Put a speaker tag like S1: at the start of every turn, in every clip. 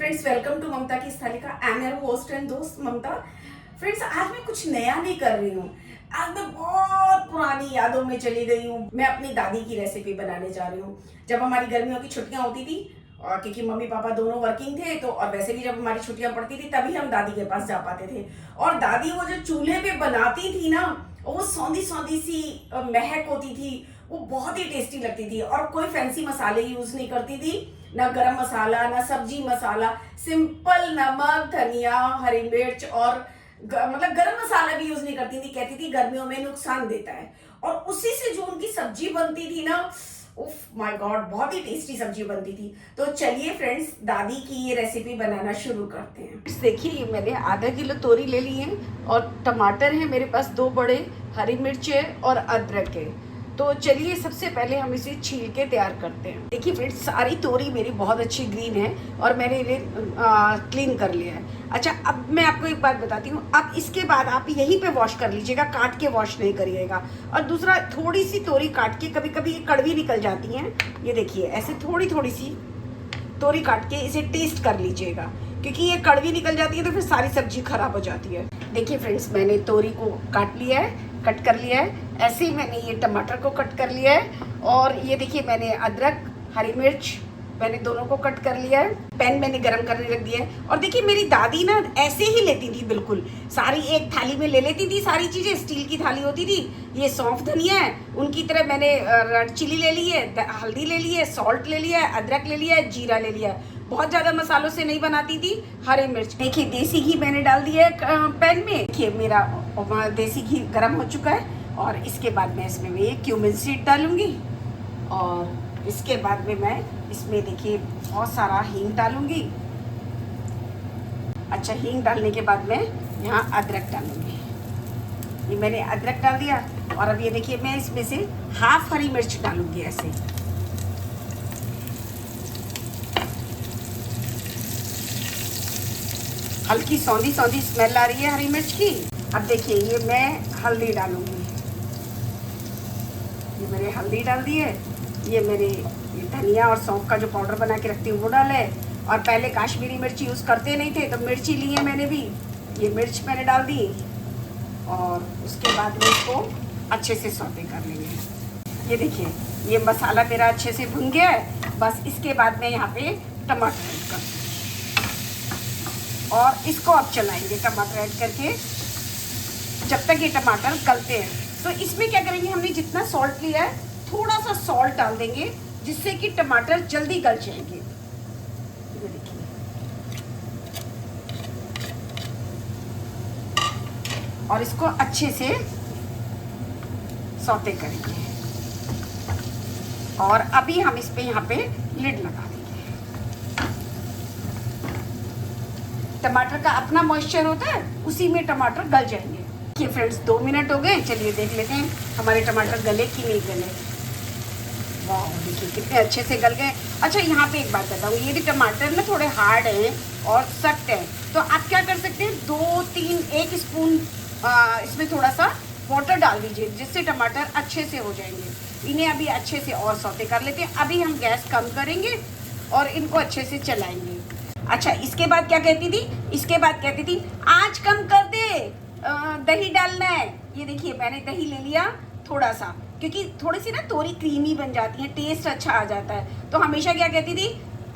S1: Friends, welcome to ममता की स्थाली का। I am your host and दोस्त ममता। फ्रेंड्स, आज मैं कुछ नया नहीं कर रही हूँ। आज मैं बहुत पुरानी यादों में चली गई हूँ। मैं अपनी दादी की रेसिपी बनाने जा रही हूँ। जब हमारी गर्मियों की छुट्टियां होती थी, और क्योंकि मम्मी पापा दोनों वर्किंग थे, तो और वैसे भी जब हमारी छुट्टियां पड़ती थी तभी हम दादी के पास जा पाते थे। और दादी वो जो चूल्हे पे बनाती थी ना, वो सौंधी सौंधी सी महक होती थी। वो बहुत ही टेस्टी लगती थी और कोई फैंसी मसाले यूज नहीं करती थी, ना गरम मसाला ना सब्जी मसाला। सिंपल नमक, धनिया, हरी मिर्च और मतलब गरम मसाला भी यूज नहीं करती थी। कहती थी गर्मियों में नुकसान देता है। और उसी से जो उनकी सब्जी बनती थी ना, उफ माय गॉड, बहुत ही टेस्टी सब्जी बनती थी। तो चलिए फ्रेंड्स, दादी की ये रेसिपी बनाना शुरू करते हैं। देखिए, मैंने आधा किलो तोरी ले ली है और टमाटर है मेरे पास 2 बड़े, हरी मिर्च है और अदरक है। तो चलिए सबसे पहले हम इसे छील के तैयार करते हैं। देखिए फ्रेंड्स, सारी तोरी मेरी बहुत अच्छी ग्रीन है और मैंने इन्हें क्लीन कर लिया है। अच्छा, अब मैं आपको एक बात बताती हूँ। अब इसके बाद आप यहीं पे वॉश कर लीजिएगा, काट के वॉश नहीं करिएगा। और दूसरा, थोड़ी सी तोरी काट के, कभी कभी कड़वी निकल जाती हैं, ये देखिए ऐसे थोड़ी थोड़ी सी तोरी काट के इसे टेस्ट कर लीजिएगा, क्योंकि ये कड़वी निकल जाती है तो फिर सारी सब्जी खराब हो जाती है। देखिए फ्रेंड्स, मैंने तोरी को काट लिया है, कट कर लिया है। ऐसे ही मैंने ये टमाटर को कट कर लिया है। और ये देखिए, मैंने अदरक, हरी मिर्च, मैंने दोनों को कट कर लिया है। पैन मैंने गरम करने रख दिया है। और देखिए, मेरी दादी ना ऐसे ही लेती थी, बिल्कुल सारी एक थाली में ले लेती थी सारी चीज़ें। स्टील की थाली होती थी। ये सौंफ धनिया है, उनकी तरह मैंने रेड चिली ले ली है, हल्दी ले ली है, सॉल्ट ले लिया है, अदरक ले लिया है, जीरा ले लिया है। बहुत ज़्यादा मसालों से नहीं बनाती थी। हरी मिर्च, देखिए देसी घी मैंने डाल दिया है पैन में। देखिए मेरा देसी घी गर्म हो चुका है। और इसके बाद मैं इसमें ये क्यूमिन सीड डालूंगी। और इसके बाद में मैं इसमें देखिए बहुत सारा हींग डालूंगी। अच्छा, हींग डालने के बाद मैं यहाँ अदरक डालूंगी। ये मैंने अदरक डाल दिया। और अब ये देखिए, मैं इसमें से हाफ हरी मिर्च डालूंगी ऐसे। हल्की सौंधी सौंधी स्मेल आ रही है हरी मिर्च की। अब देखिए, ये मैं हल्दी डालूंगी। ये मैंने हल्दी डाल दी है। ये मैंने ये धनिया और सौंफ का जो पाउडर बना के रखती हूँ वो डाला है। और पहले काश्मीरी मिर्च यूज़ करते नहीं थे, तो मिर्ची ली है मैंने भी। ये मिर्च मैंने डाल दी। और उसके बाद में इसको अच्छे से सौते कर लेंगे। ये देखिए, ये मसाला मेरा अच्छे से भुन गया है। बस इसके बाद मैं यहाँ पे टमाटर ऐड कर, और इसको अब चलाएंगे टमाटर ऐड करके जब तक ये टमाटर गलते हैं। तो इसमें क्या करेंगे, हमने जितना सॉल्ट लिया है थोड़ा सा सॉल्ट डाल देंगे, जिससे कि टमाटर जल्दी गल जाएंगे। ये देखिए, और इसको अच्छे से सौते करेंगे। और अभी हम इस पे यहाँ पे लिड लगा देंगे। टमाटर का अपना मॉइस्चर होता है, उसी में टमाटर गल जाएंगे। ये फ्रेंड्स, 2 मिनट हो गए। चलिए देख लेते हैं हमारे टमाटर गले कि नहीं गले। वाह, देखिए कितने अच्छे से गल गए। अच्छा, यहाँ पे एक बात बताऊँ, ये भी टमाटर ना थोड़े हार्ड हैं और सख्त हैं, तो आप क्या कर सकते हैं, 1 स्पून इसमें थोड़ा सा वाटर डाल दीजिए, जिससे टमाटर अच्छे से हो जाएंगे। इन्हें अभी अच्छे से और सौते कर लेते हैं। अभी हम गैस कम करेंगे और इनको अच्छे से चलाएंगे। अच्छा, इसके बाद क्या कहती थी, इसके बाद कहती थी आँच कम कर दे, दही डालना है। ये देखिए, मैंने दही ले लिया थोड़ा सा, क्योंकि थोड़ी सी ना तोरी क्रीमी बन जाती है, टेस्ट अच्छा आ जाता है। तो हमेशा क्या कहती थी,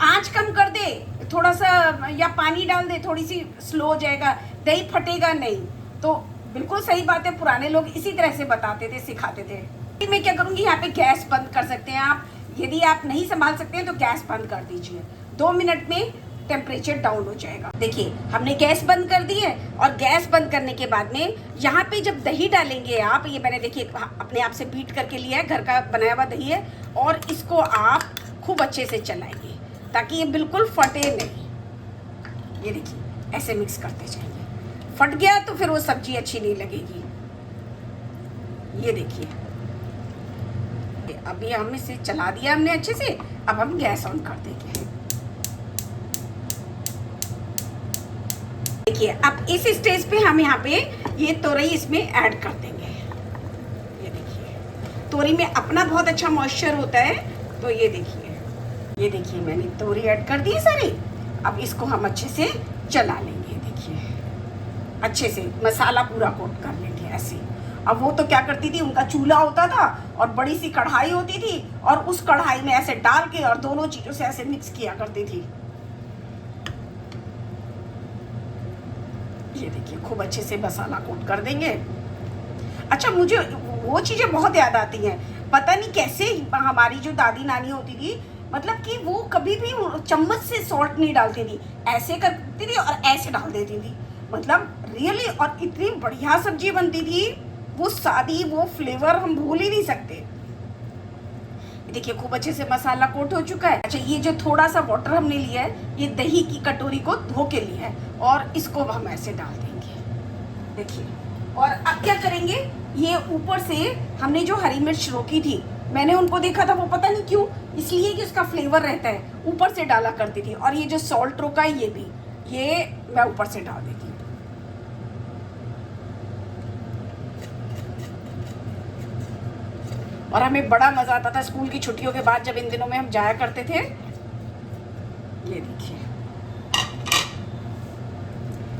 S1: आँच कम कर दे थोड़ा सा, या पानी डाल दे, थोड़ी सी स्लो हो जाएगा, दही फटेगा नहीं। तो बिल्कुल सही बात है, पुराने लोग इसी तरह से बताते थे, सिखाते थे। मैं क्या करूँगी, यहाँ पे गैस बंद कर सकते हैं आप। यदि आप नहीं संभाल सकते हैं तो गैस बंद कर दीजिए। 2 मिनट में टेम्परेचर डाउन हो जाएगा। देखिए, हमने गैस बंद कर दी है। और गैस बंद करने के बाद में यहाँ पे जब दही डालेंगे आप, ये मैंने देखिए अपने आप से बीट करके लिया है, घर का बनाया हुआ दही है। और इसको आप खूब अच्छे से चलाएंगे ताकि ये बिल्कुल फटे नहीं। ये देखिए, ऐसे मिक्स करते जाएंगे। फट गया तो फिर वो सब्जी अच्छी नहीं लगेगी। ये देखिए, अभी हम इसे चला दिया हमने अच्छे से। अब हम गैस ऑन कर देंगे। देखिए, अब इस स्टेज पे हम यहाँ पे ये तोरई इसमें ऐड कर देंगे। ये देखिए, तोरी में अपना बहुत अच्छा मॉइस्चर होता है। तो ये देखिए मैंने तोरी ऐड कर दी है सारी। अब इसको हम अच्छे से चला लेंगे। देखिए अच्छे से मसाला पूरा कोट कर लेंगे ऐसे। अब वो तो क्या करती थी, उनका चूल्हा होता था और बड़ी सी कढ़ाई होती थी और उस कढ़ाई में ऐसे डाल के और दोनों चीजों से ऐसे मिक्स किया करती थी। ये देखिए खूब अच्छे से मसाला कोट कर देंगे। अच्छा मुझे वो चीजें बहुत याद आती हैं, पता नहीं कैसे हमारी जो दादी नानी होती थी, मतलब कि वो कभी भी चम्मच से सॉल्ट नहीं डालती थी, ऐसे करती थी और ऐसे डाल देती थी, मतलब रियली। और इतनी बढ़िया सब्जी बनती थी, वो सादी वो फ्लेवर हम भूल ही नहीं सकते। देखिए खूब अच्छे से मसाला कोट हो चुका है। अच्छा ये जो थोड़ा सा वाटर हमने लिया है, ये दही की कटोरी को धो के लिया है और इसको हम ऐसे डाल देंगे। देखिए और अब क्या करेंगे, ये ऊपर से हमने जो हरी मिर्च रोकी थी, मैंने उनको देखा था, वो पता नहीं क्यों, इसलिए कि उसका फ्लेवर रहता है, ऊपर से डाला करती थी। और ये जो सॉल्ट रोका है ये भी, ये मैं ऊपर से डाल देती हूँ। और हमें बड़ा मजा आता था स्कूल की छुट्टियों के बाद, जब इन दिनों में हम जाया करते थे। ये देखिए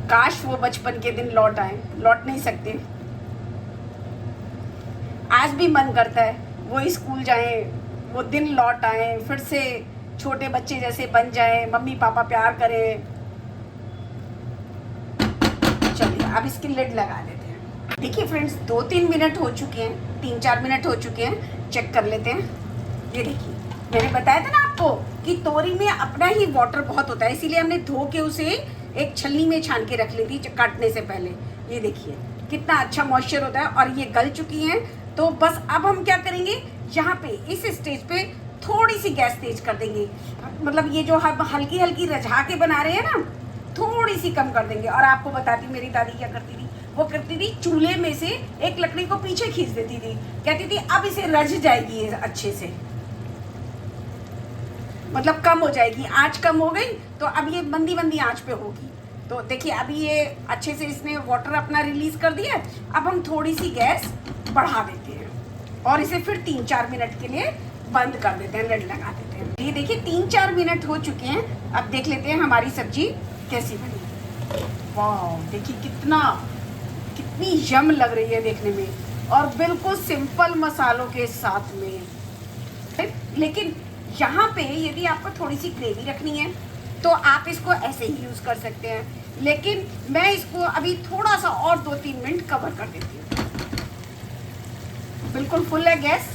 S1: काश वो बचपन के दिन लौट आए, लौट नहीं सकते। आज भी मन करता है वो स्कूल जाएं, वो दिन लौट आए, फिर से छोटे बच्चे जैसे बन जाएं, मम्मी पापा प्यार करें। चलिए अब इसकी लिड लगा देते हैं। देखिए फ्रेंड्स 2-3 मिनट हो चुके हैं, 3-4 मिनट हो चुके हैं, चेक कर लेते हैं। ये देखिए मैंने बताया था ना आपको कि तोरी में अपना ही वाटर बहुत होता है, इसीलिए हमने धो के उसे एक छलनी में छान के रख ली थी काटने से पहले। ये देखिए कितना अच्छा मॉइस्चर होता है और ये गल चुकी हैं। तो बस अब हम क्या करेंगे, यहाँ पे इस स्टेज पे थोड़ी सी गैस तेज कर देंगे, मतलब ये जो हम हल्की हल्की रझा के बना रहे हैं ना, थोड़ी सी कम कर देंगे। और आपको बताती मेरी दादी क्या करती थी, वो करती थी चूल्हे में से एक लकड़ी को पीछे खींच देती थी, कहती थी अब इसे रझ जाएगी ये अच्छे से, मतलब कम हो जाएगी, आँच कम हो गई तो अब ये मंदी मंदी आँच पे होगी। तो देखिए अभी ये अच्छे से इसने वाटर अपना रिलीज कर दिया। अब हम थोड़ी सी गैस बढ़ा देते हैं और इसे फिर 3-4 मिनट के लिए बंद कर देते हैं, लिड लगा देते हैं। ये देखिए 3-4 मिनट हो चुके हैं। अब देख लेते हैं हमारी सब्जी कैसी बनी। वाह देखिए कितनी यम लग रही है देखने में, और बिल्कुल सिंपल मसालों के साथ में। लेकिन यहाँ पे यदि आपको थोड़ी सी ग्रेवी रखनी है तो आप इसको ऐसे ही यूज कर सकते हैं, लेकिन मैं इसको अभी थोड़ा सा और 2-3 मिनट कवर कर देती हूँ। बिल्कुल फुल है गैस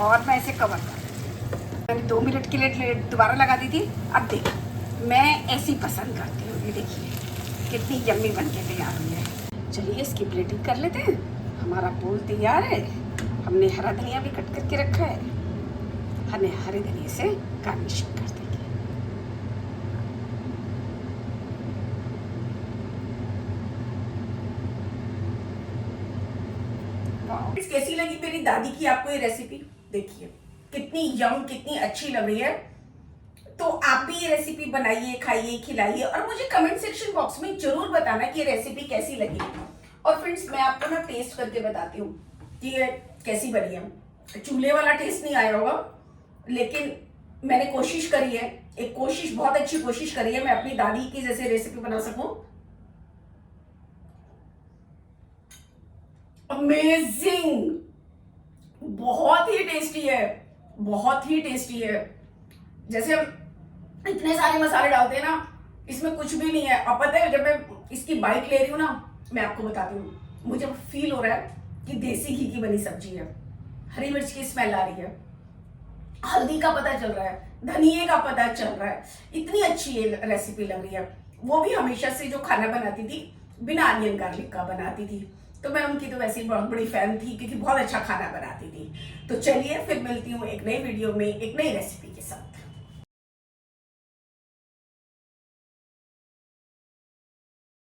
S1: और मैं इसे कवर कर देती हूँ। मैंने 2 मिनट के लिए दोबारा लगा दी थी। अब देखिए मैं ऐसी पसंद करती हूँ। ये देखिए कितनी यम्मी बन के तैयार हुई है। चलिए इसकी प्लेटिंग कर लेते हैं। हमारा बोल तैयार है। हमने हरा धनिया भी कट करके रखा है, हमें हरे धनिया से गार्निशिंग कर देंगे। कैसी लगी मेरी दादी की आपको ये रेसिपी? देखिए कितनी यम, कितनी अच्छी लग रही है। तो आप भी ये रेसिपी बनाइए, खाइए, खिलाइए और मुझे कमेंट सेक्शन बॉक्स में जरूर बताना कि ये रेसिपी कैसी लगी। और फ्रेंड्स मैं आपको ना टेस्ट करके बताती हूँ कि ये कैसी बनी है। चूल्हे वाला टेस्ट नहीं आया होगा, लेकिन मैंने कोशिश करी है, एक कोशिश, बहुत अच्छी कोशिश करी है मैं अपनी दादी की जैसे रेसिपी बना सकूं। अमेजिंग, बहुत ही टेस्टी है, बहुत ही टेस्टी है। जैसे हम इतने सारे मसाले डालते हैं ना, इसमें कुछ भी नहीं है। और पता है जब मैं इसकी बाइट ले रही हूँ ना, मैं आपको बताती हूँ, मुझे फील हो रहा है कि देसी घी की बनी सब्जी है। हरी मिर्च की स्मेल आ रही है, हल्दी का पता चल रहा है, धनिये का पता चल रहा है। इतनी अच्छी ये रेसिपी लग रही है। वो भी हमेशा से जो खाना बनाती थी बिना अनियन गार्लिक का बनाती थी, तो मैं उनकी तो वैसे ही बहुत बड़ी फैन थी क्योंकि बहुत अच्छा खाना बनाती थी। तो चलिए फिर मिलती हूँ एक नई वीडियो में एक नई रेसिपी के साथ।